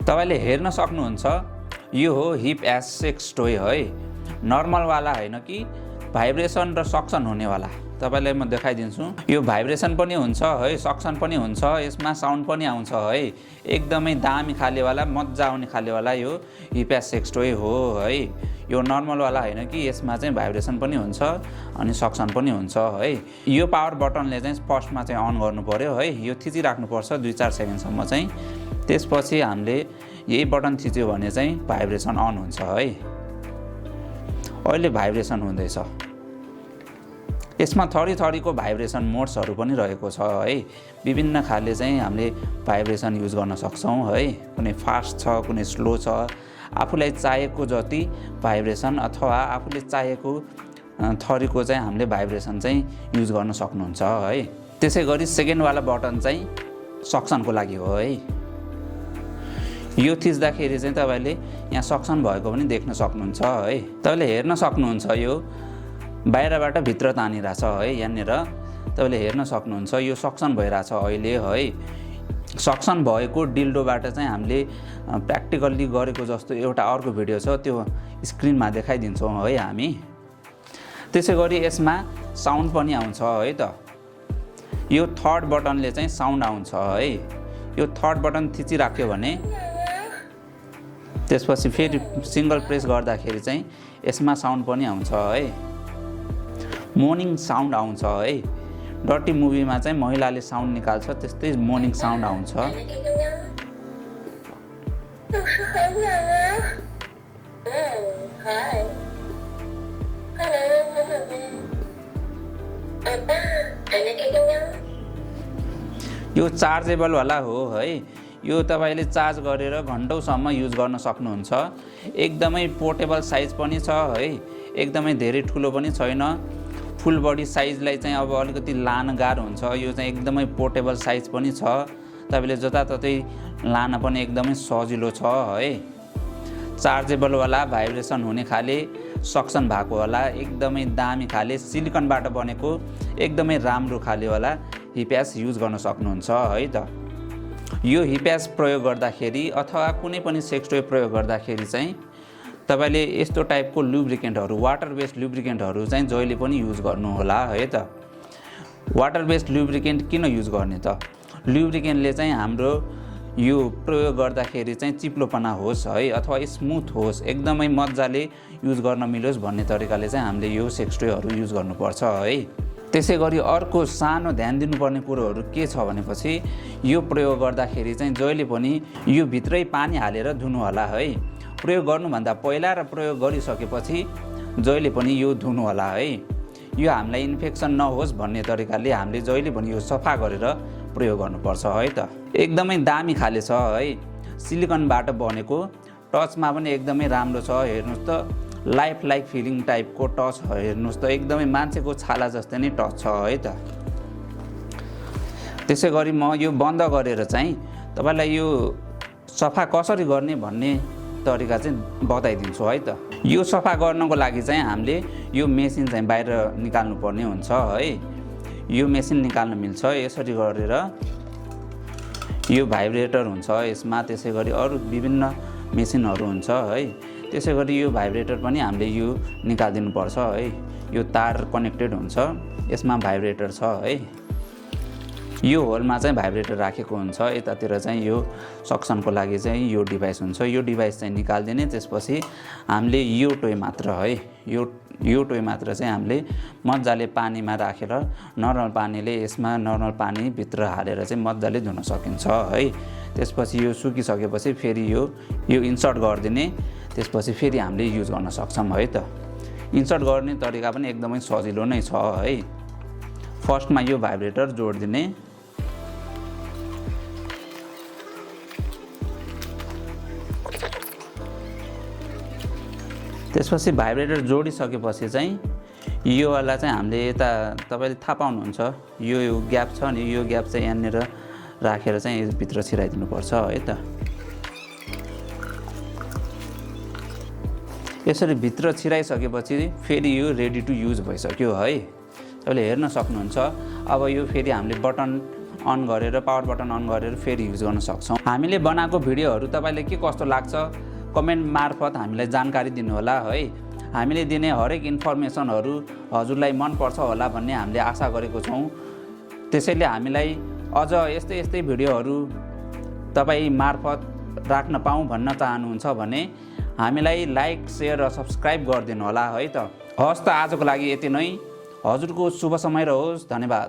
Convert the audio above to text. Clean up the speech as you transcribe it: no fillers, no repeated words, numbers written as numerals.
तपाईले हेर्न सक्नुहुन्छ यो हो हिप एज सेक्स टोय है। नर्मल वाला हैन कि भाइब्रेसन र सक्सन हुने वाला। तपाईलाई म देखाइदिन्छु। यो भाइब्रेसन पनि हुन्छ है, सक्सन पनि हुन्छ, यसमा साउन्ड पनि आउँछ है। एकदमै दामी खाले वाला, मज्जा आउने खाले वाला यो हिप एज सेक्स टोय हो है। यो नर्मल वाला हैन कि यसमा चाहिँ भाइब्रेसन पनि हुन्छ अनि सक्सन पनि हुन्छ है। यो पावर बटनले चाहिँ फर्स्टमा चाहिँ अन गर्नु पर्यो है। यो थिचिराख्नु पर्छ 2-4 सेकेन्डसम्म चाहिँ। त्यसपछि हामीले यही बटन थिच्यो भने चाहिँ भाइब्रेसन अन हुन्छ है। अहिले भाइब्रेसन हुँदैछ। यसमा थरीको भाइब्रेसन मोड्सहरू पनि रहेको छ है। विभिन्न खाले चाहिँ हामीले भाइब्रेसन युज गर्न सक्छौँ है। कुनै फास्ट छ, कुनै स्लो छ। आफूलाई चाहिएको जति भाइब्रेसन अथवा आफूले चाहिएको थरीको चाहिँ हामीले भाइब्रेसन चाहिँ युज गर्न सक्नुहुन्छ है। त्यसै गरी सेकेन्ड वाला बटन चाहिँ सक्सनको लागि हो है। यो थिच्दाखेरि चाहिँ तपाईले यहाँ सक्सन भएको पनि देख्न सक्नुहुन्छ है। तपाईले हेर्न सक्नुहुन्छ यो बाहिरबाट भित्र तानिरहेछ है। यहाँनिर तपाईले हेर्न सक्नुहुन्छ यो सक्सन भइरहेछ अहिले है। सक्सन भएको डिल्डोबाट चाहिँ हामीले प्र्याक्टिकल्ली गरेको जस्तो एउटा अर्को भिडियो छ, त्यो स्क्रिनमा देखाइदिन्छौँ है हामी। त्यसै गरी यसमा साउन्ड पनि आउँछ है त। यो थर्ड बटनले चाहिँ साउन्ड आउँछ है। यो थर्ड बटन थिचिराख्यो भने त्यसपछि फेरि सिंगल प्रेस गर्दाखेरि चाहिँ यसमा साउन्ड पनि आउँछ है। मोर्निङ साउन्ड आउँछ है। डर्टी मुभीमा चाहिँ महिलाले साउन्ड निकाल्छ, त्यस्तै मोर्निङ साउन्ड आउँछ। यो चार्जेबल वाला हो है। यो तपाईले चार्ज गरेर घण्टौसम्म युज गर्न सक्नुहुन्छ। एकदमै पोर्टेबल साइज पनि छ है। एकदमै धेरै ठुलो पनि छैन। फुल बडी साइजलाई चाहिँ अब अलिकति लान गाह्रो हुन्छ। यो चाहिँ एकदमै पोर्टेबल साइज पनि छ। तपाईले जताततै लान पनि एकदमै सजिलो छ है। चार्जेबल वाला, भाइब्रेसन हुने खाले, सक्सन भएको वाला, एकदमै दामी खाले, सिलिकनबाट बनेको एकदमै राम्रो खाले वाला हिप्यास युज गर्न सक्नुहुन्छ है त। यो हिप्यास प्रयोग गर्दाखेरि अथवा कुनै पनि सेक्स टोय प्रयोग गर्दाखेरि चाहिँ तपाईले यस्तो टाइपको लुब्रिकेन्टहरू, वाटर बेस्ड लुब्रिकेन्टहरू चाहिँ जहिले पनि युज गर्नु होला है त। वाटर बेस्ड लुब्रिकेन्ट किन युज गर्ने त? लुब्रिकेन्टले चाहिँ हाम्रो यो प्रयोग गर्दाखेरि चाहिँ चिप्लोपना होस् है अथवा स्मुथ होस्, एकदमै मजाले युज गर्न मिलोस् भन्ने तरिकाले चाहिँ हामीले यो सेक्स टोयहरू युज गर्नुपर्छ है। त्यसै गरी अर्को सानो ध्यान दिनुपर्ने कुरोहरू के छ भनेपछि यो प्रयोग गर्दाखेरि चाहिँ जहिले पनि यो भित्रै पानी हालेर धुनु होला है। प्रयोग गर्नुभन्दा पहिला र प्रयोग गरिसकेपछि जहिले पनि यो धुनु होला है। यो हामीलाई इन्फेक्सन नहोस् भन्ने तरिकाले हामीले जहिले पनि यो सफा गरेर प्रयोग गर्नुपर्छ है त। एकदमै दामी खाले छ है। सिलिकनबाट बनेको, टचमा पनि एकदमै राम्रो छ। हेर्नुहोस् त, लाइफ लाइक फिलिङ टाइपको टच हेर्नुहोस् त, एकदमै मान्छेको छाला जस्तै नै टच छ है त। त्यसै गरी म यो बन्द गरेर चाहिँ तपाईलाई यो सफा कसरी गर्ने भन्ने तरिका चाहिँ बताइदिन्छु है त। यो सफा गर्नको लागि चाहिँ हामीले यो मेसिन चाहिँ बाहिर निकाल्नु पर्ने हुन्छ है। यो मेसिन निकाल्न मिल्छ यसरी गरेर। यो भाइब्रेटर हुन्छ यसमा, त्यसै गरी अरू विभिन्न मेसिनहरू हुन्छ है। त्यसै गरी यो भाइब्रेटर पनि हामीले यो निकालिदिनु पर्छ है। यो तार कनेक्टेड हुन्छ, यसमा भाइब्रेटर छ है। यो होलमा चाहिँ भाइब्रेटर राखेको हुन्छ। यतातिर चाहिँ यो सक्सनको लागि चाहिँ यो डिभाइस हुन्छ। यो डिभाइस चाहिँ निकालिदिने, त्यसपछि हामीले यो टोय मात्र है, यो टोय मात्र चाहिँ हामीले मजाले पानीमा राखेर नर्मल पानीले, यसमा नर्मल पानी भित्र हालेर चाहिँ मजाले धुन सकिन्छ है। त्यसपछि यो सुकिसकेपछि फेरि यो इन्सर्ट गरिदिने, त्यसपछि फेरि हामीले युज गर्न सक्छौँ है त। इन्सर्ट गर्ने तरिका पनि एकदमै सजिलो नै छ है। फर्स्टमा यो भाइब्रेटर जोडिदिने, त्यसपछि भाइब्रेटर जोडिसकेपछि चाहिँ यो वाला चाहिँ हामीले यता तपाईले थाहा पाउनुहुन्छ यो ग्याप छ नि, यो ग्याप चाहिँ यहाँनिर राखेर चाहिँ भित्र छिराइदिनु पर्छ है त। यसरी भित्र छिराइसकेपछि फेरि यो रेडी टु युज भइसक्यो है। तपाईले हेर्न सक्नुहुन्छ। अब यो फेरि हामीले बटन अन गरेर पावर बटन अन गरेर फेरि युज गर्न सक्छौँ। हामीले बनाएको भिडियोहरू तपाईँले के कस्तो लाग्छ कमेन्ट मार्फत हामीलाई जानकारी दिनुहोला है। हामीले दिने हरेक इन्फर्मेसनहरू हजुरलाई मनपर्छ होला भन्ने हामीले आशा गरेको छौँ। त्यसैले हामीलाई अझ यस्तै भिडियोहरू तपाईँ मार्फत राख्न पाऊँ भन्न चाहनुहुन्छ भने हामीलाई लाइक सेयर र सब्सक्राइब गरिदिनु होला है त। हवस् त, आजको लागि यति नै। हजुरको शुभ समय रहोस्। धन्यवाद।